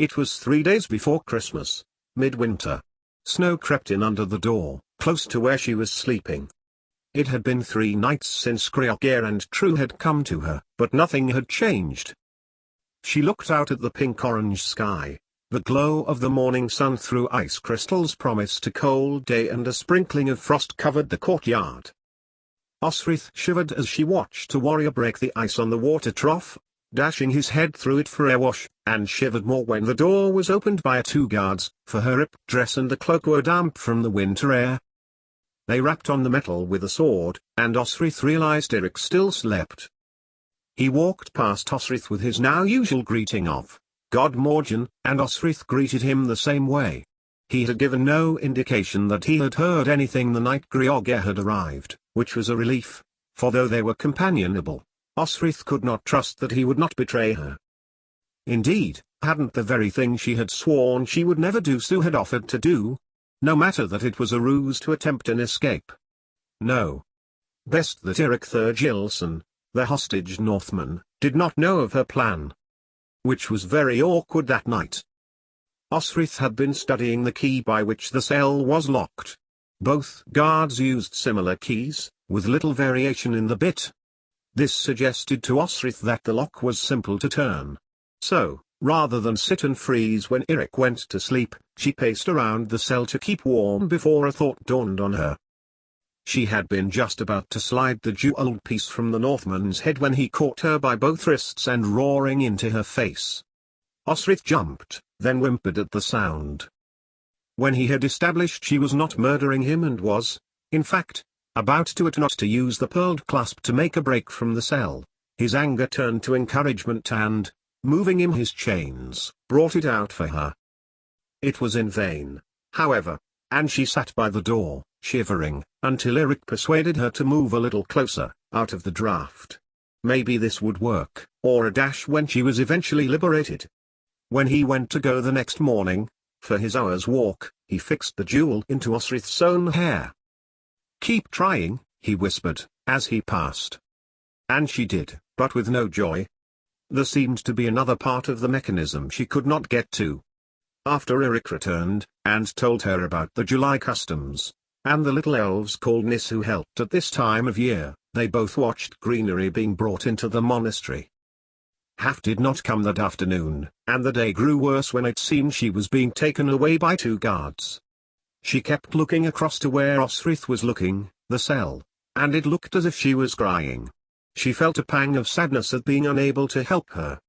It was 3 days before Christmas, midwinter. Snow crept in under the door, close to where she was sleeping. It had been 3 nights since Gregor and True had come to her, but nothing had changed. She looked out at the pink-orange sky. The glow of the morning sun through ice crystals promised a cold day, and a sprinkling of frost covered the courtyard. Osrith shivered as she watched a warrior break the ice on the water trough, dashing his head through it for a wash, and shivered more when the door was opened by 2 guards, for her ripped dress and the cloak were damp from the winter air. They rapped on the metal with a sword, and Osrith realized Eric still slept. He walked past Osrith with his now usual greeting of, "God Morgen," and Osrith greeted him the same way. He had given no indication that he had heard anything the night Gregor had arrived, which was a relief, for though they were companionable, Osrith could not trust that he would not betray her. Indeed, hadn't the very thing she had sworn she would never do Sue had offered to do? No matter that it was a ruse to attempt an escape. No. Best that Eric Thurgilson, the hostage Northman, did not know of her plan. Which was very awkward that night. Osrith had been studying the key by which the cell was locked. Both guards used similar keys, with little variation in the bit. This suggested to Osrith that the lock was simple to turn. So, rather than sit and freeze when Eric went to sleep, she paced around the cell to keep warm before a thought dawned on her. She had been just about to slide the jeweled piece from the Northman's head when he caught her by both wrists and roaring into her face. Osrith jumped, then whimpered at the sound. When he had established she was not murdering him and was, in fact, about to attempt to use the pearled clasp to make a break from the cell, his anger turned to encouragement and, moving him his chains, brought it out for her. It was in vain, however, and she sat by the door, shivering, until Eric persuaded her to move a little closer, out of the draft. Maybe this would work, or a dash when she was eventually liberated. When he went to go the next morning, for his hour's walk, he fixed the jewel into Osrith's own hair. "Keep trying," he whispered, as he passed. And she did, but with no joy. There seemed to be another part of the mechanism she could not get to. After Eric returned, and told her about the July customs, and the little elves called Nis who helped at this time of year, they both watched greenery being brought into the monastery. Half did not come that afternoon, and the day grew worse when it seemed she was being taken away by 2 guards. She kept looking across to where Osrith was looking, the cell, and it looked as if she was crying. She felt a pang of sadness at being unable to help her.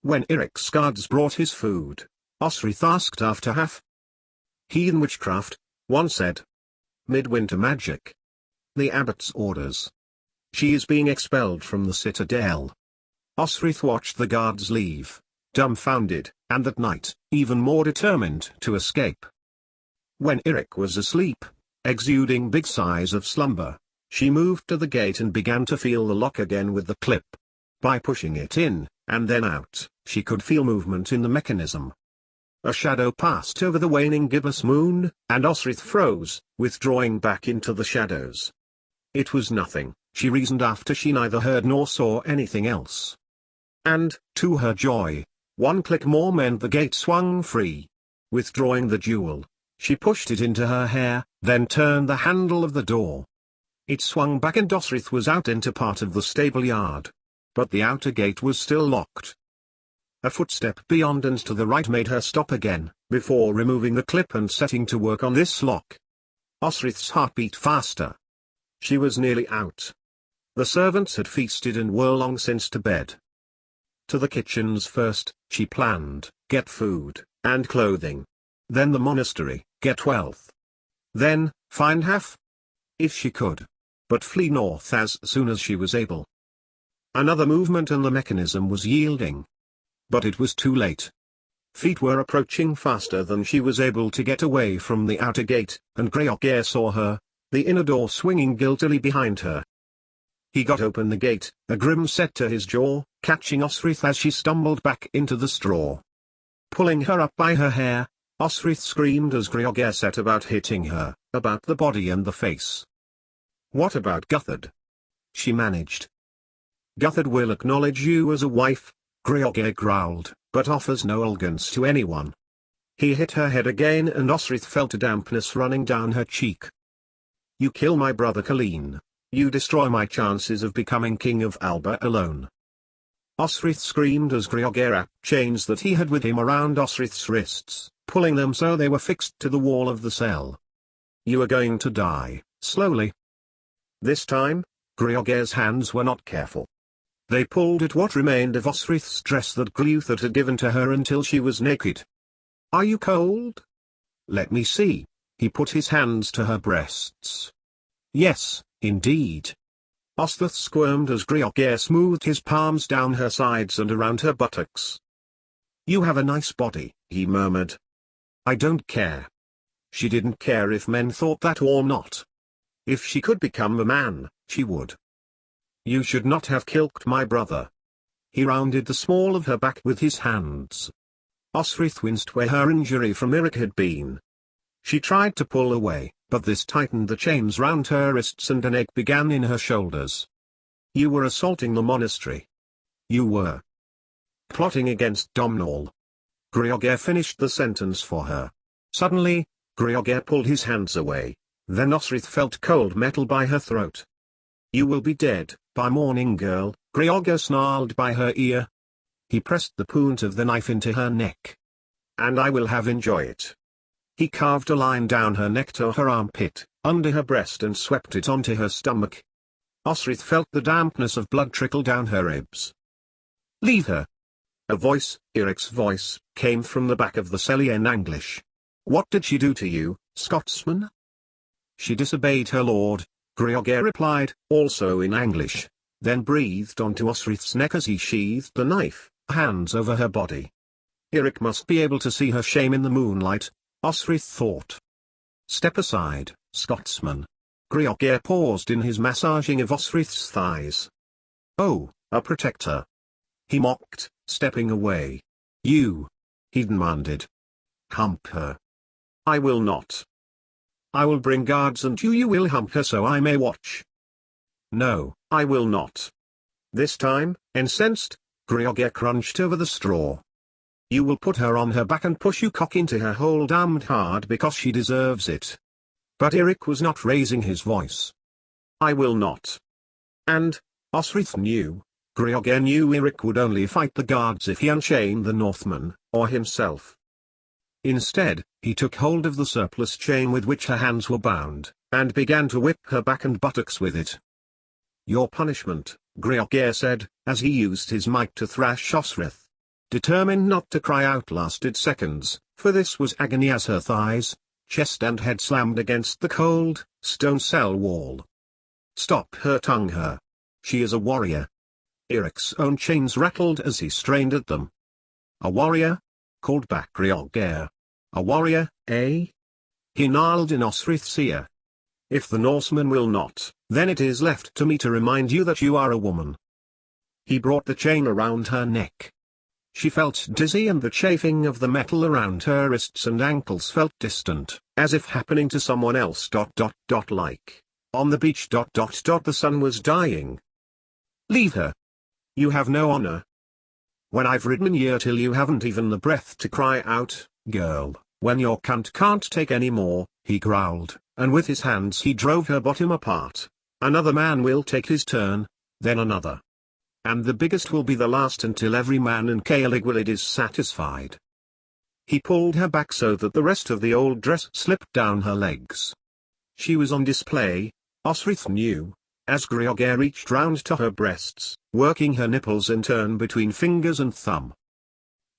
When Eric's guards brought his food, Osrith asked after Half. "Heathen witchcraft," one said. "Midwinter magic. The abbot's orders. She is being expelled from the citadel." Osrith watched the guards leave, dumbfounded, and that night, even more determined to escape. When Eric was asleep, exuding big sighs of slumber, she moved to the gate and began to feel the lock again with the clip. By pushing it in, and then out, she could feel movement in the mechanism. A shadow passed over the waning gibbous moon, and Osrith froze, withdrawing back into the shadows. It was nothing, she reasoned after she neither heard nor saw anything else. And, to her joy, one click more meant the gate swung free. Withdrawing the jewel, she pushed it into her hair, then turned the handle of the door. It swung back and Osrith was out into part of the stable yard. But the outer gate was still locked. A footstep beyond and to the right made her stop again, before removing the clip and setting to work on this lock. Osrith's heart beat faster. She was nearly out. The servants had feasted and were long since to bed. To the kitchens first, she planned, get food, and clothing. Then the monastery, get wealth. Then, find Half. If she could. But flee north as soon as she was able. Another movement and the mechanism was yielding. But it was too late. Feet were approaching faster than she was able to get away from the outer gate, and Gregor saw her, the inner door swinging guiltily behind her. He got open the gate, a grim set to his jaw, catching Osrith as she stumbled back into the straw. Pulling her up by her hair, Osrith screamed as Gregor set about hitting her, about the body and the face. "What about Guthred?" she managed. "Guthred will acknowledge you as a wife," Gregor growled, but offers no elegance to anyone. He hit her head again and Osrith felt a dampness running down her cheek. You kill my brother Colleen. You destroy my chances of becoming king of Alba alone. Osrith screamed as Greogair wrapped chains that he had with him around Osrith's wrists, pulling them so they were fixed to the wall of the cell. You are going to die, slowly. This time, Greogair's hands were not careful. They pulled at what remained of Osrith's dress that Guthred had given to her until she was naked. Are you cold? Let me see. He put his hands to her breasts. Yes, indeed. Osrith squirmed as Greogair smoothed his palms down her sides and around her buttocks. You have a nice body, he murmured. I don't care. She didn't care if men thought that or not. If she could become a man, she would. You should not have killed my brother. He rounded the small of her back with his hands. Osrith winced where her injury from Eric had been. She tried to pull away, but this tightened the chains round her wrists and an ache began in her shoulders. You were assaulting the monastery. You were plotting against Domhnall. Greogair finished the sentence for her. Suddenly, Greogair pulled his hands away. Then Osrith felt cold metal by her throat. You will be dead by morning, girl, Greogair snarled by her ear. He pressed the point of the knife into her neck. And I will have enjoy it. He carved a line down her neck to her armpit, under her breast and swept it onto her stomach. Osrith felt the dampness of blood trickle down her ribs. Leave her. A voice, Eric's voice, came from the back of the cell in English. What did she do to you, Scotsman? She disobeyed her lord, Greogair replied, also in English, then breathed onto Osrith's neck as he sheathed the knife, hands over her body. Eric must be able to see her shame in the moonlight, Osrith thought. Step aside, Scotsman. Greogair paused in his massaging of Osrith's thighs. Oh, a protector. He mocked, stepping away. You. He demanded. Hump her. I will not. I will bring guards and you will hump her so I may watch. No, I will not. This time, incensed, Greogair crunched over the straw. You will put her on her back and push you cock into her hole damned hard because she deserves it. But Eric was not raising his voice. I will not. And, Osrith knew, Greogair knew Eric would only fight the guards if he unchained the Northman, or himself. Instead, he took hold of the surplus chain with which her hands were bound, and began to whip her back and buttocks with it. Your punishment, Greogair said, as he used his might to thrash Osrith. Determined not to cry out lasted seconds, for this was agony as her thighs, chest and head slammed against the cold, stone cell wall. Stop her tongue her. She is a warrior. Eric's own chains rattled as he strained at them. A warrior? Called back Greogair. A warrior, eh? He gnarled in Osrith's ear. If the Norseman will not, then it is left to me to remind you that you are a woman. He brought the chain around her neck. She felt dizzy and the chafing of the metal around her wrists and ankles felt distant, as if happening to someone else. Like, on the beach. The sun was dying. Leave her. You have no honor. When I've ridden year till you haven't even the breath to cry out, girl, when your cunt can't take any more, he growled, and with his hands he drove her bottom apart. Another man will take his turn, then another. And the biggest will be the last until every man in Caeligwyd is satisfied. He pulled her back so that the rest of the old dress slipped down her legs. She was on display, Osrith knew, as Greogair reached round to her breasts, working her nipples in turn between fingers and thumb.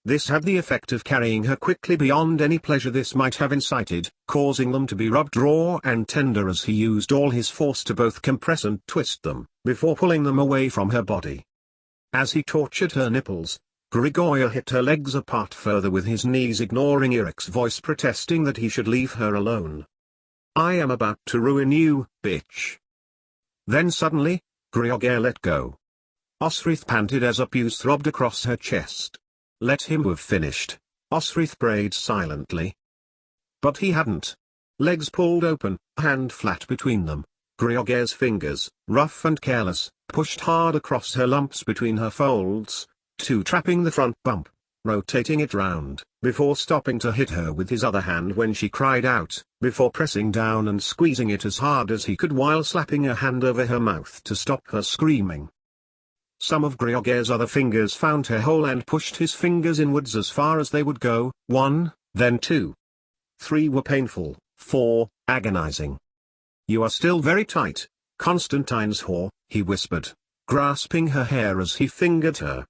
This had the effect of carrying her quickly beyond any pleasure this might have incited, causing them to be rubbed raw and tender as he used all his force to both compress and twist them, before pulling them away from her body. As he tortured her nipples, Greogair hit her legs apart further with his knees, ignoring Eric's voice protesting that he should leave her alone. I am about to ruin you, bitch. Then suddenly, Greogair let go. Osrith panted as abuse throbbed across her chest. Let him have finished, Osrith prayed silently. But he hadn't. Legs pulled open, hand flat between them. Greogair's fingers, rough and careless, pushed hard across her lumps between her folds, trapping the front bump, rotating it round, before stopping to hit her with his other hand when she cried out, before pressing down and squeezing it as hard as he could while slapping a hand over her mouth to stop her screaming. Some of Griogier's other fingers found her hole and pushed his fingers inwards as far as they would go. 1, then 2. 3 were painful, 4, agonizing. "You are still very tight, Constantine's whore," he whispered, grasping her hair as he fingered her.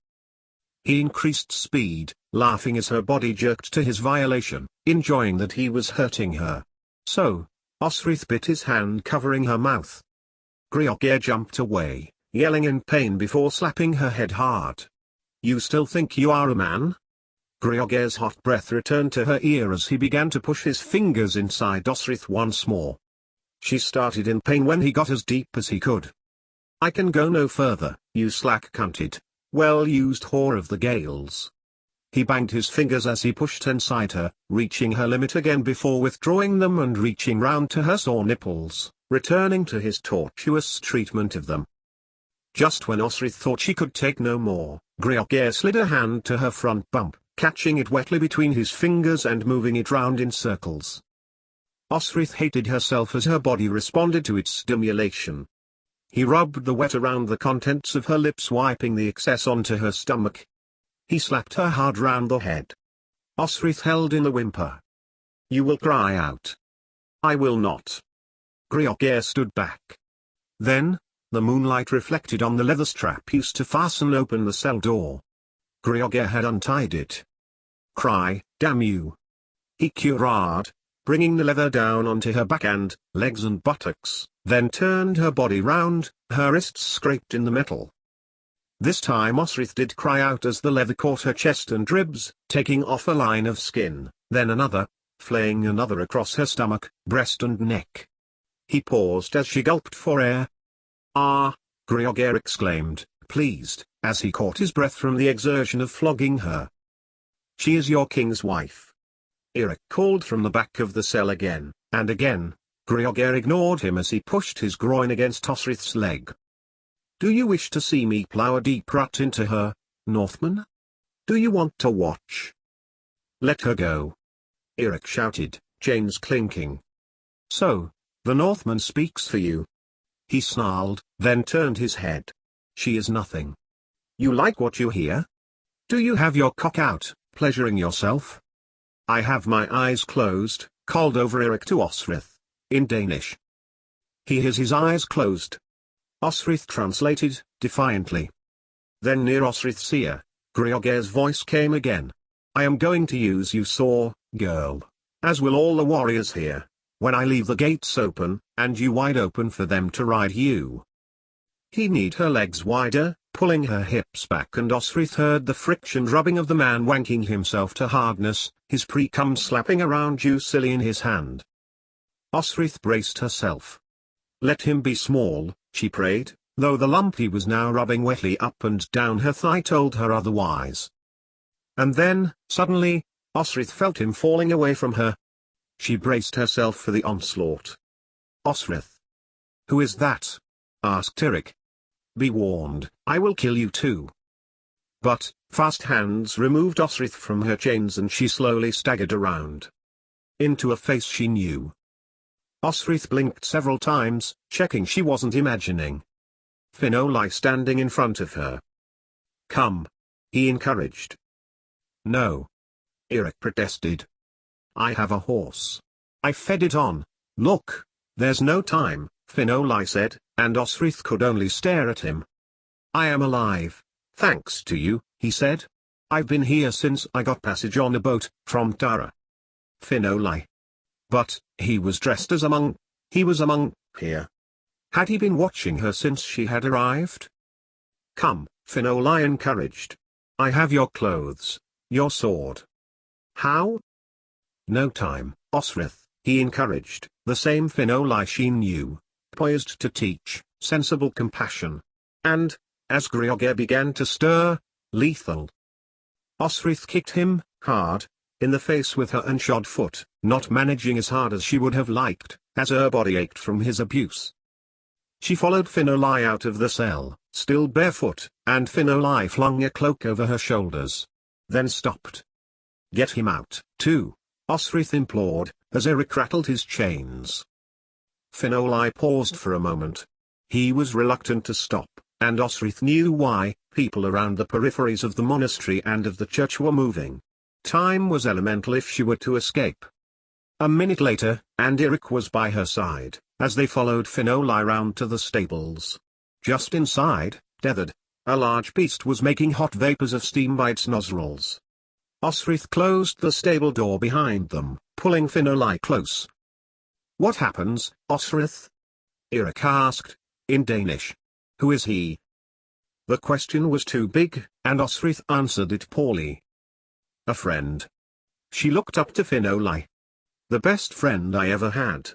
He increased speed, laughing as her body jerked to his violation, enjoying that he was hurting her. So, Osrith bit his hand covering her mouth. Griogier jumped away, yelling in pain before slapping her head hard. "You still think you are a man?" Griogier's hot breath returned to her ear as he began to push his fingers inside Osrith once more. She started in pain when he got as deep as he could. "I can go no further, you slack-cunted, well-used whore of the Gales." He banged his fingers as he pushed inside her, reaching her limit again before withdrawing them and reaching round to her sore nipples, returning to his tortuous treatment of them. Just when Osrith thought she could take no more, Griogier slid a hand to her front bump, catching it wetly between his fingers and moving it round in circles. Osrith hated herself as her body responded to its stimulation. He rubbed the wet around the contents of her lips, wiping the excess onto her stomach. He slapped her hard round the head. Osrith held in a whimper. "You will cry out." "I will not." Griogier stood back. Then, the moonlight reflected on the leather strap used to fasten open the cell door. Griogier had untied it. "Cry, damn you!" He curad, bringing the leather down onto her back and legs and buttocks, then turned her body round, her wrists scraped in the metal. This time Osrith did cry out as the leather caught her chest and ribs, taking off a line of skin, then another, flaying another across her stomach, breast and neck. He paused as she gulped for air. "Ah!" Griogier exclaimed, pleased, as he caught his breath from the exertion of flogging her. "She is your king's wife." Eric called from the back of the cell again, and again. Griogier ignored him as he pushed his groin against Osrith's leg. "Do you wish to see me plough a deep rut into her, Northman? Do you want to watch?" "Let her go!" Eric shouted, chains clinking. "So, the Northman speaks for you?" He snarled, then turned his head. "She is nothing. You like what you hear? Do you have your cock out, pleasuring yourself?" "I have my eyes closed," called over Eric to Osrith, in Danish. "He has his eyes closed." Osrith translated, defiantly. Then near Osrith's ear, Griogier's voice came again. "I am going to use you sore, girl, as will all the warriors here, when I leave the gates open, and you wide open for them to ride you." He kneed her legs wider, pulling her hips back, and Osrith heard the friction rubbing of the man wanking himself to hardness, his pre-cum slapping around juicily in his hand. Osrith braced herself. "Let him be small," she prayed, though the lump he was now rubbing wetly up and down her thigh told her otherwise. And then, suddenly, Osrith felt him falling away from her. She braced herself for the onslaught. "Osrith." "Who is that?" asked Eric. "Be warned, I will kill you too." But, fast hands removed Osrith from her chains and she slowly staggered around. Into a face she knew. Osrith blinked several times, checking she wasn't imagining. Finno lay standing in front of her. "Come," he encouraged. "No," Eric protested. "I have a horse. I fed it on. Look, there's no time," Finolai said, and Osrith could only stare at him. "I am alive, thanks to you," he said. "I've been here since I got passage on a boat, from Tara." Finolai. But, he was dressed as a monk. He was a monk, here. Had he been watching her since she had arrived? "Come," Finolai encouraged. "I have your clothes, your sword." "How?" "No time, Osrith," he encouraged, the same Finolai she knew, poised to teach, sensible compassion. And, as Griogier began to stir, lethal. Osrith kicked him, hard, in the face with her unshod foot, not managing as hard as she would have liked, as her body ached from his abuse. She followed Finolai out of the cell, still barefoot, and Finolai flung a cloak over her shoulders. then stopped. "Get him out, too," Osrith implored, as Eric rattled his chains. Finoli paused for a moment. He was reluctant to stop, and Osrith knew why. People around the peripheries of the monastery and of the church were moving. Time was elemental if she were to escape. A minute later, and Eric was by her side, as they followed Finoli round to the stables. Just inside, tethered, a large beast was making hot vapors of steam by its nostrils. Osrith closed the stable door behind them, pulling Finoli close. "What happens, Osrith?" Eric asked, in Danish. "Who is he?" The question was too big, and Osrith answered it poorly. "A friend." She looked up to Finoli. "The best friend I ever had."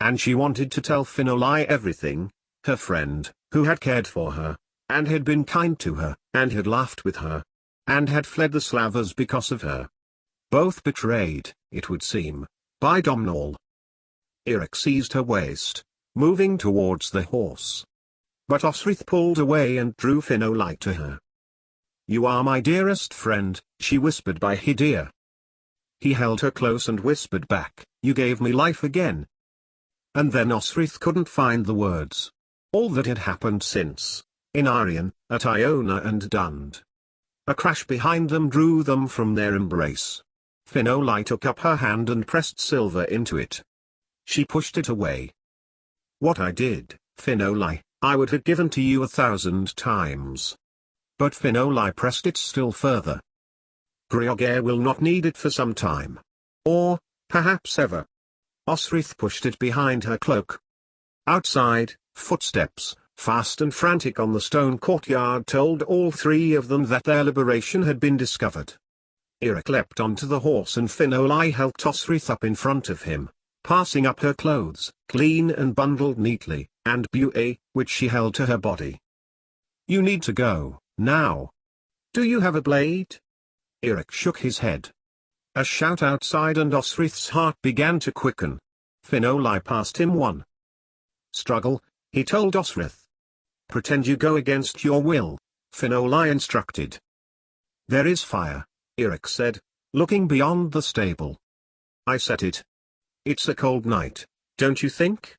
And she wanted to tell Finoli everything. Her friend, who had cared for her, and had been kind to her, and had laughed with her, and had fled the Slavers because of her. Both betrayed, it would seem, by Domhnall. Eric seized her waist, moving towards the horse. But Osrith pulled away and drew Finoli to her. "You are my dearest friend," she whispered by Hydir. He held her close and whispered back, "You gave me life again." And then Osrith couldn't find the words. All that had happened since, in Arion, at Iona and Dund. A crash behind them drew them from their embrace. Finoli took up her hand and pressed silver into it. She pushed it away. "What I did, Finoli, I would have given to you 1,000 times." But Finoli pressed it still further. "Grioghair will not need it for some time. Or, perhaps ever." Osrith pushed it behind her cloak. Outside, footsteps, fast and frantic on the stone courtyard, told all three of them that their liberation had been discovered. Eric leapt onto the horse and Finoli helped Osrith up in front of him, passing up her clothes, clean and bundled neatly, and buée, which she held to her body. "You need to go, now. Do you have a blade?" Eric shook his head. A shout outside and Osrith's heart began to quicken. Finoli passed him one. "Struggle," he told Osrith. "Pretend you go against your will," Finoli instructed. "There is fire," Eric said, looking beyond the stable. "I set it. It's a cold night, don't you think?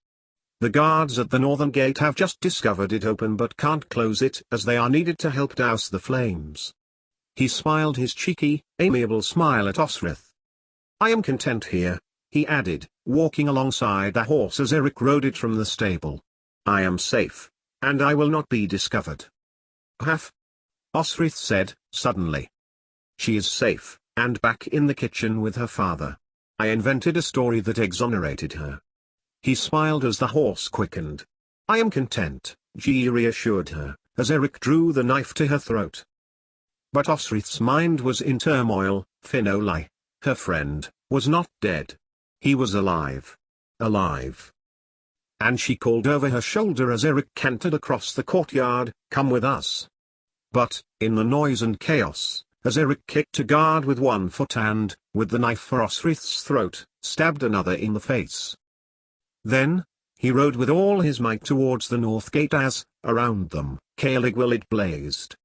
The guards at the northern gate have just discovered it open but can't close it as they are needed to help douse the flames." He smiled his cheeky, amiable smile at Osrith. "I am content here," he added, walking alongside the horse as Eric rode it from the stable. "I am safe, and I will not be discovered." "Half," Osrith said, suddenly. "She is safe, and back in the kitchen with her father. I invented a story that exonerated her." He smiled as the horse quickened. "I am content," G reassured her, as Eric drew the knife to her throat. But Osrith's mind was in turmoil. Finoli, her friend, was not dead. He was alive. Alive. And she called over her shoulder as Eric cantered across the courtyard, "Come with us." But, in the noise and chaos, as Eric kicked a guard with one foot and, with the knife for Osrith's throat, stabbed another in the face. Then, he rode with all his might towards the north gate as, around them, Caligwilid blazed.